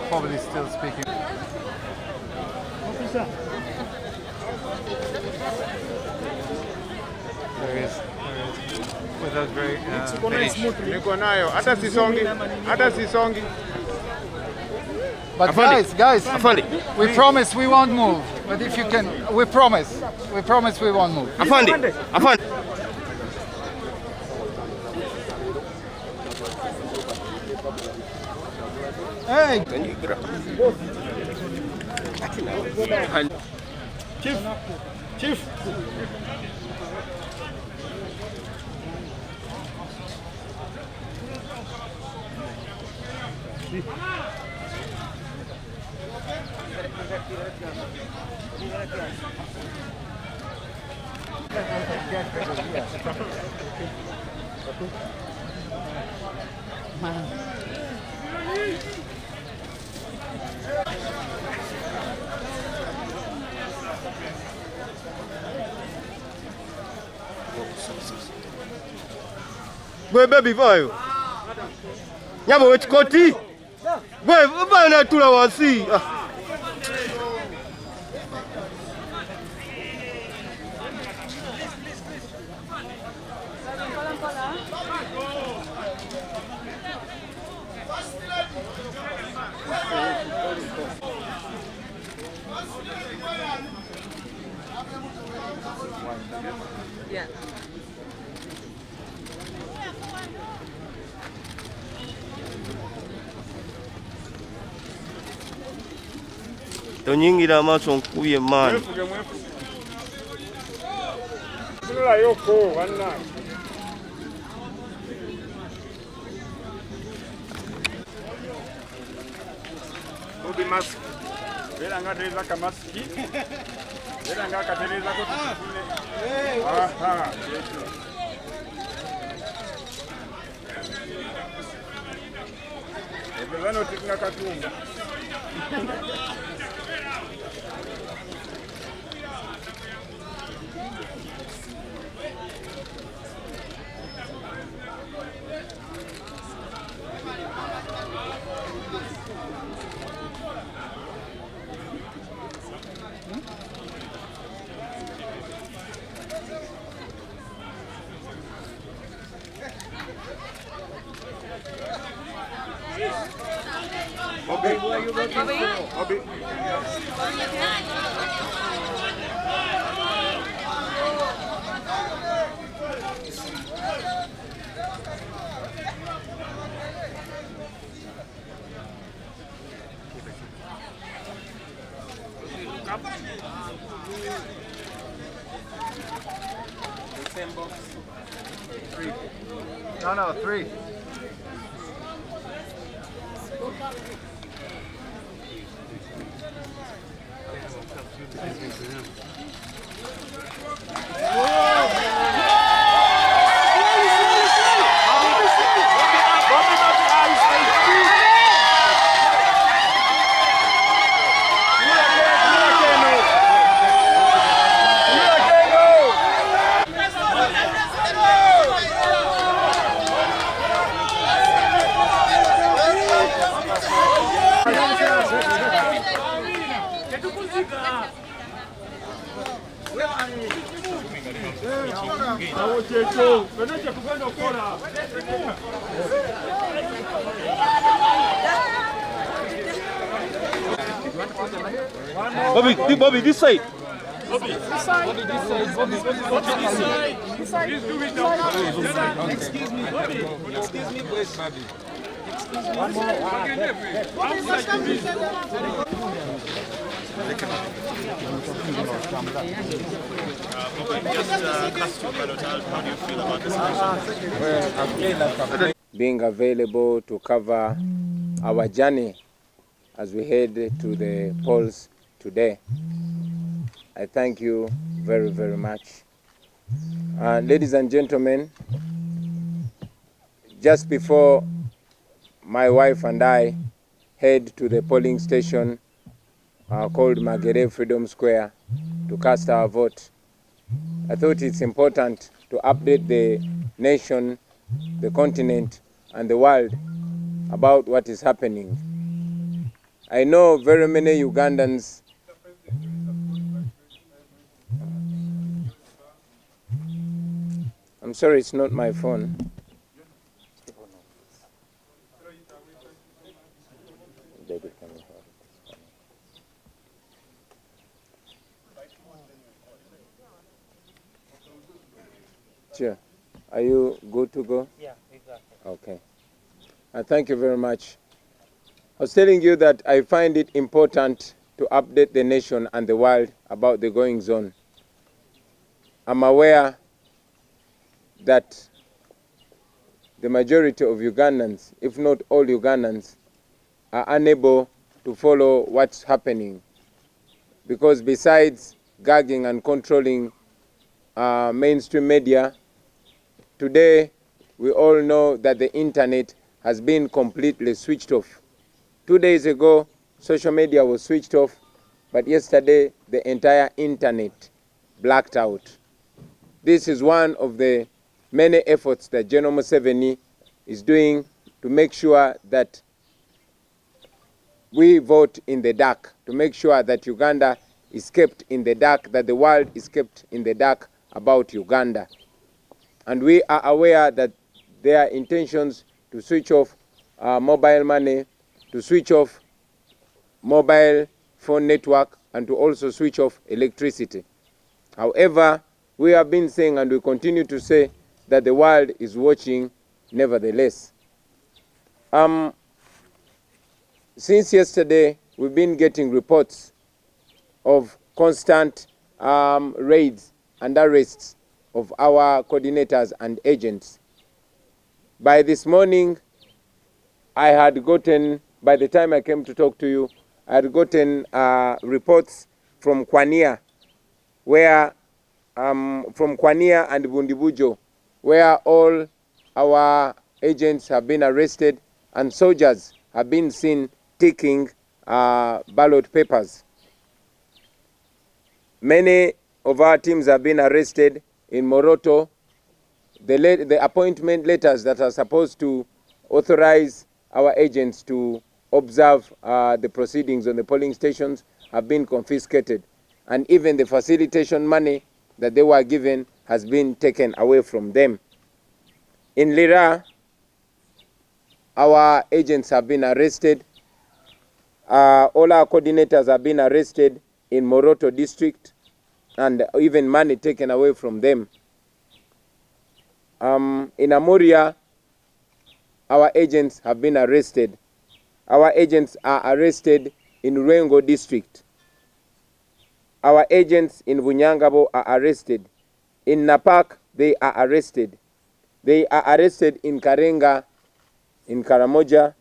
Probably still speaking. There is. With that very finish. But guys, we promise we won't move. But if you can, we promise we won't move. Afandi. Hey! Chief! Boy, baby boy. Nyabo wechikoti. Boy, bana tula wasi. Yeah. Tonyingira amaso nkuye man. Sila yoko wanna. Obi mask. Bela ngadeza kama maski. Bela ngakatereza ko tukune. Aha. Ebelano tikna katumba. Obi. No, 3. Bobby, this side. Excuse me, where's Bobby? Being available to cover our journey as we head to the polls today. I thank you very, very much. Ladies and gentlemen, just before my wife and I head to the polling station called Magere Freedom Square to cast our vote, I thought it's important to update the nation, the continent, and the world about what is happening. I know very many Ugandans I'm sorry, it's not my phone. Sure. Are you good to go? Yeah, exactly. Okay. Thank you very much. I was telling you that I find it important to update the nation and the world about the goings on. I'm aware that the majority of Ugandans, if not all Ugandans, are unable to follow what's happening because besides gagging and controlling mainstream media, today we all know that the internet has been completely switched off. 2 days ago, social media was switched off, but yesterday the entire internet blacked out. This is one of the many efforts that General Museveni is doing to make sure that we vote in the dark, to make sure that Uganda is kept in the dark, that the world is kept in the dark about Uganda. And we are aware that there are intentions to switch off mobile money, to switch off mobile phone network, and to also switch off electricity. However, we have been saying and we continue to say that the world is watching nevertheless. Since yesterday, we've been getting reports of constant raids and arrests of our coordinators and agents. By this morning, I had gotten, by the time I came to talk to you, I had gotten reports from Kwania, where from Kwania and Bundibujo, where all our agents have been arrested and soldiers have been seen taking ballot papers. Many of our teams have been arrested in Moroto. The appointment letters that are supposed to authorize our agents to observe the proceedings on the polling stations have been confiscated. And even the facilitation money that they were given has been taken away from them. In Lira, our agents have been arrested. All our coordinators have been arrested in Moroto district, and even money taken away from them. In Amuria, our agents have been arrested. Our agents are arrested in Rengo district. Our agents in Bunyangabo are arrested. In Napak, they are arrested. They are arrested in Karenga, in Karamoja.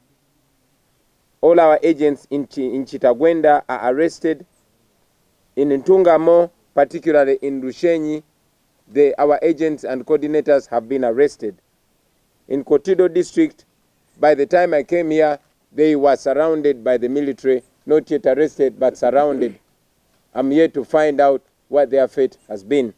All our agents in Chitagwenda are arrested. In Ntungamo, particularly in Rushenyi, our agents and coordinators have been arrested. In Kotido district, by the time I came here, they were surrounded by the military, not yet arrested, but surrounded. I'm here to find out what their fate has been.